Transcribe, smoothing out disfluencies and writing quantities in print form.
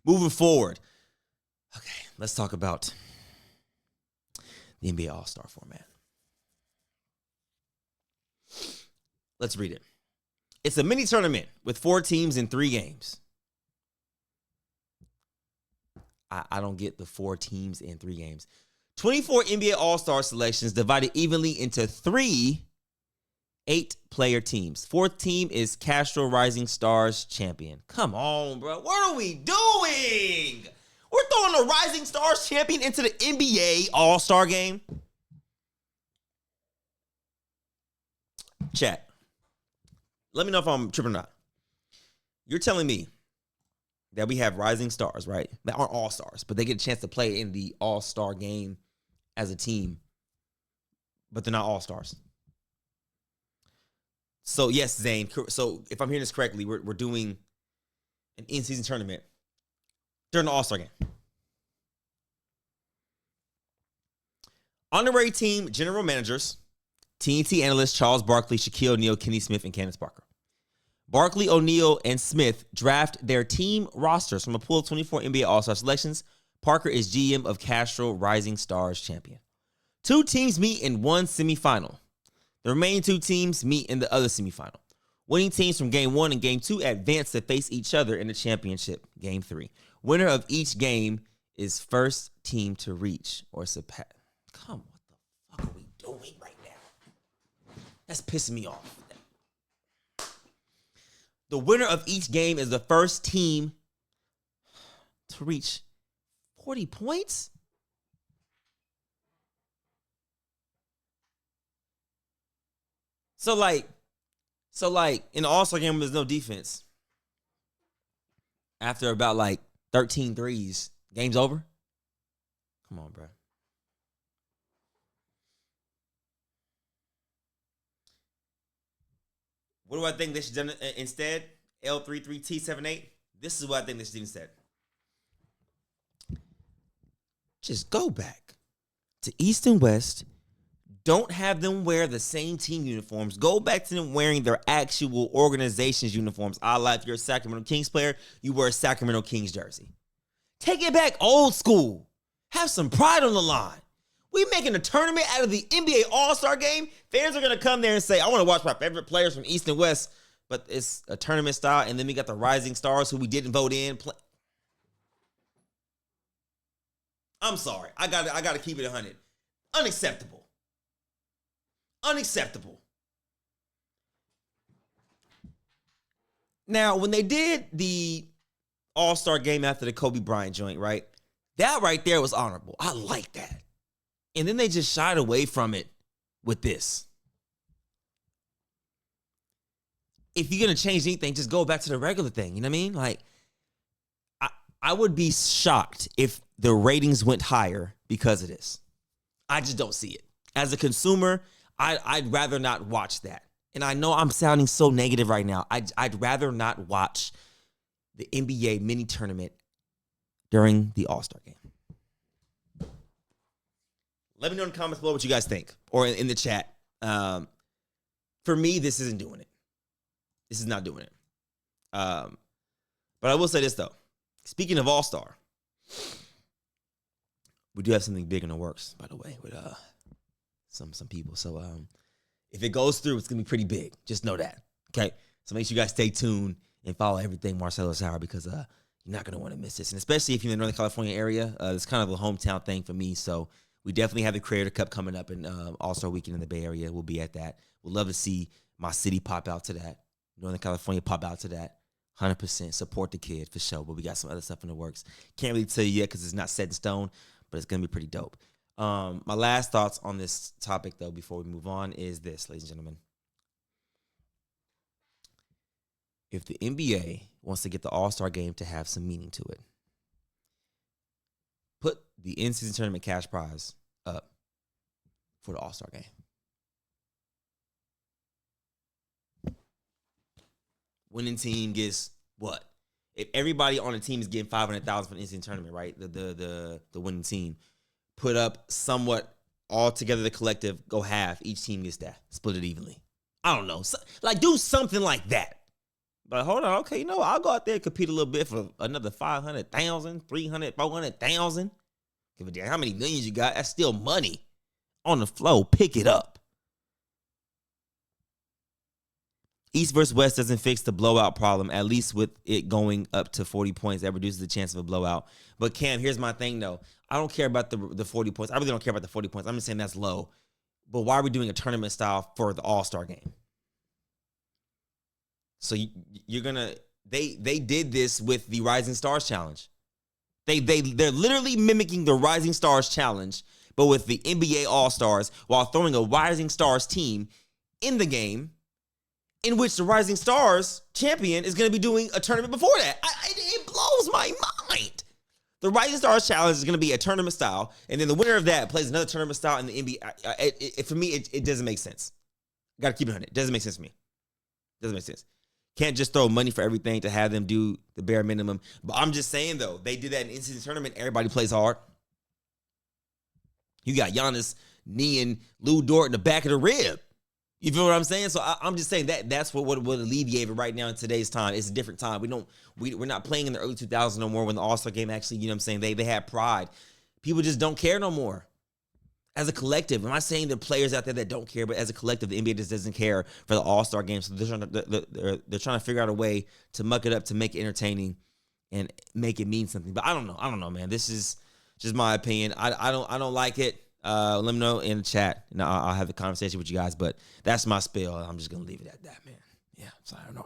moving forward. Okay, let's talk about the NBA All-Star format. Let's read it. It's a mini tournament with 4 teams in 3 games. I don't get the 4 teams in 3 games. 24 NBA All-Star selections divided evenly into 3 8-player teams. 4th team is Castro Rising Stars champion. Come on, bro. What are we doing? We're throwing the Rising Stars champion into the NBA All-Star game. Chat. Let me know if I'm tripping or not. You're telling me that we have rising stars, right? That aren't all-stars, but they get a chance to play in the all-star game as a team, but they're not all-stars. So, yes, Zane. So, if I'm hearing this correctly, we're doing an in-season tournament during the all-star game. Honorary team general managers, TNT analysts Charles Barkley, Shaquille O'Neal, Kenny Smith, and Candace Parker. Barkley, O'Neal, and Smith draft their team rosters from a pool of 24 NBA All-Star selections. Parker is GM of Castro Rising Stars champion. 2 teams meet in one semifinal. The remaining 2 teams meet in the other semifinal. Winning teams from Game 1 and Game 2 advance to face each other in the championship, Game 3. Winner of each game is first team to reach or surpass. Come, what the fuck are we doing right now? That's pissing me off. The winner of each game is the first team to reach 40 points? So like in the All-Star game, there's no defense. After about like 13 threes, game's over? Come on, bro. What do I think they should do instead? L33T78. This is what I think they should do instead. Just go back to East and West. Don't have them wear the same team uniforms. Go back to them wearing their actual organization's uniforms. If you're a Sacramento Kings player, you wear a Sacramento Kings jersey. Take it back old school. Have some pride on the line. We making a tournament out of the NBA All-Star game. Fans are going to come there and say, I want to watch my favorite players from East and West, but it's a tournament style, and then we got the Rising Stars who we didn't vote in. I'm sorry. I got to keep it 100. Unacceptable. Unacceptable. Now, when they did the All-Star game after the Kobe Bryant joint, right? That right there was honorable. I like that. And then they just shied away from it with this. If you're going to change anything, just go back to the regular thing. You know what I mean? Like, I would be shocked if the ratings went higher because of this. I just don't see it. As a consumer, I'd rather not watch that. And I know I'm sounding so negative right now. I'd rather not watch the NBA mini tournament during the All-Star game. Let me know in the comments below what you guys think, or in the chat. For me, this isn't doing it. This is not doing it. But I will say this, though. Speaking of All-Star, we do have something big in the works, by the way, with some people. So if it goes through, it's going to be pretty big. Just know that, okay? So make sure you guys stay tuned and follow everything Marcelo Sauer, because you're not going to want to miss this. And especially if you're in the Northern California area, it's kind of a hometown thing for me, so we definitely have the Creator Cup coming up in All-Star Weekend in the Bay Area. We'll be at that. We'd love to see my city pop out to that. Northern California pop out to that. 100% support the kid for sure. But we got some other stuff in the works. Can't really tell you yet because it's not set in stone, but it's going to be pretty dope. My last thoughts on this topic, though, before we move on is this, ladies and gentlemen. If the NBA wants to get the All-Star game to have some meaning to it, put the in-season tournament cash prize up for the All-Star game. Winning team gets what? If everybody on the team is getting $500,000 for the in-season tournament, right? The winning team put up somewhat all together. The collective go half. Each team gets that. Split it evenly. I don't know. So, like, do something like that. But hold on, okay, I'll go out there and compete a little bit for another 500,000, 300, 400,000. Give a damn how many millions you got. That's still money on the flow. Pick it up. East versus West doesn't fix the blowout problem, at least with it going up to 40 points. That reduces the chance of a blowout. But, Cam, here's my thing, though. I don't care about the 40 points. I really don't care about the 40 points. I'm just saying that's low. But why are we doing a tournament style for the All-Star game? So you're going to – they did this with the Rising Stars Challenge. They're literally mimicking the Rising Stars Challenge, but with the NBA All-Stars while throwing a Rising Stars team in the game, in which the Rising Stars champion is going to be doing a tournament before that. It blows my mind. The Rising Stars Challenge is going to be a tournament style, and then the winner of that plays another tournament style in the NBA. For me, it doesn't make sense. Got to keep it 100. It doesn't make sense to me. Doesn't make sense. Can't just throw money for everything to have them do the bare minimum. But I'm just saying, though, they did that in in-season tournament. Everybody plays hard. You got Giannis kneeing Lou Dort in the back of the rib. You feel what I'm saying? So I'm just saying that's what would alleviate it right now in today's time. It's a different time. We're not playing in the early 2000s no more when the All-Star game actually, you know what I'm saying, they had pride. People just don't care no more. As a collective, I'm not saying there are players out there that don't care, but as a collective, the NBA just doesn't care for the All-Star game. So they're trying to figure out a way to muck it up, to make it entertaining and make it mean something. But I don't know, man. This is just my opinion. I don't like it. Let me know in the chat, and I'll have a conversation with you guys. But that's my spiel. I'm just gonna leave it at that, man. Yeah, so I don't know.